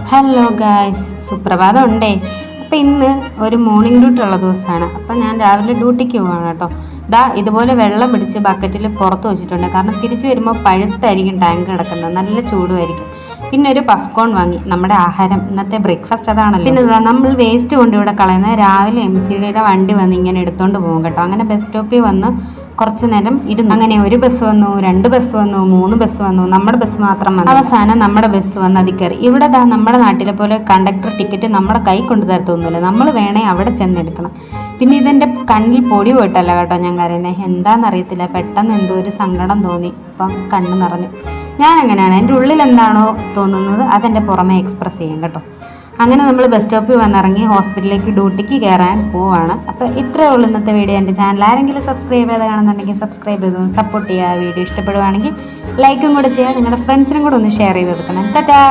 Hello guys, സുപ്രഭാതം ഉണ്ടേ. അപ്പം ഇന്ന് ഒരു മോർണിംഗ് ഡ്യൂട്ടി ഉള്ള ദിവസമാണ്. അപ്പം ഞാൻ രാവിലെ ഡ്യൂട്ടിക്ക് പോവാണ് കേട്ടോ. ഇതുപോലെ വെള്ളം പിടിച്ച് ബക്കറ്റിൽ പുറത്ത് വെച്ചിട്ടുണ്ട്. കാരണം തിരിച്ചു വരുമ്പോൾ പഴുത്തായിരിക്കും ടാങ്ക് കിടക്കുന്നത്, നല്ല ചൂടുമായിരിക്കും. പിന്നെ ഒരു പഫ്കോൺ വാങ്ങി, നമ്മുടെ ആഹാരം, ഇന്നത്തെ ബ്രേക്ക്ഫാസ്റ്റ് അതാണല്ലോ. പിന്നെ നമ്മൾ വേസ്റ്റ് കൊണ്ട് ഇവിടെ കളയുന്നത് രാവിലെ MCDയുടെ വണ്ടി വന്ന് ഇങ്ങനെ എടുത്തുകൊണ്ട് പോകും കേട്ടോ. അങ്ങനെ ബസ് സ്റ്റോപ്പിൽ വന്ന് കുറച്ച് നേരം ഇരുന്നു. അങ്ങനെ ഒരു ബസ് വന്നു, 2 ബസ് വന്നു, 3 ബസ് വന്നു, നമ്മുടെ ബസ് മാത്രം വന്നു. അവസാനം നമ്മുടെ ബസ് വന്ന് അതിൽ കയറി. ഇവിടെ നമ്മുടെ നാട്ടിലെ പോലെ കണ്ടക്ടർ ടിക്കറ്റ് നമ്മുടെ കൈ കൊണ്ട് തരത്തൊന്നുമില്ല, നമ്മൾ വേണേ അവിടെ ചെന്നെടുക്കണം. പിന്നെ ഇതെൻ്റെ കണ്ണിൽ പൊടി പോയിട്ടല്ല കേട്ടോ ഞാൻ കരയുന്നത്, എന്താണെന്നറിയത്തില്ല, പെട്ടെന്ന് എന്തോ ഒരു സങ്കടം തോന്നി. അപ്പം കണ്ണ് നിറഞ്ഞു. ഞാൻ അങ്ങനെയാണ്, എൻ്റെ ഉള്ളിൽ എന്താണോ തോന്നുന്നത് അതെൻ്റെ പുറമെ എക്സ്പ്രസ് ചെയ്യും കേട്ടോ. അങ്ങനെ നമ്മൾ ബസ് സ്റ്റോപ്പിൽ വന്നിറങ്ങി ഹോസ്പിറ്റലിലേക്ക് ഡ്യൂട്ടിക്ക് കയറാൻ പോവാണ്. അപ്പോൾ ഇത്രയേ ഉള്ളൂ ഇന്നത്തെ വീഡിയോ. എൻ്റെ ചാനൽ ആരെങ്കിലും സബ്സ്ക്രൈബ് ചെയ്ത് കാണുന്നുണ്ടെങ്കിൽ സബ്സ്ക്രൈബ് ചെയ്ത് സപ്പോർട്ട് ചെയ്യുക. വീഡിയോ ഇഷ്ടപ്പെടുവാണെങ്കിൽ ലൈക്കും കൂടെ ചെയ്യുക. നിങ്ങളുടെ ഫ്രണ്ട്സിനും കൂടെ ഒന്ന് ഷെയർ ചെയ്ത് കൊടുക്കണം. ടാറ്റാ.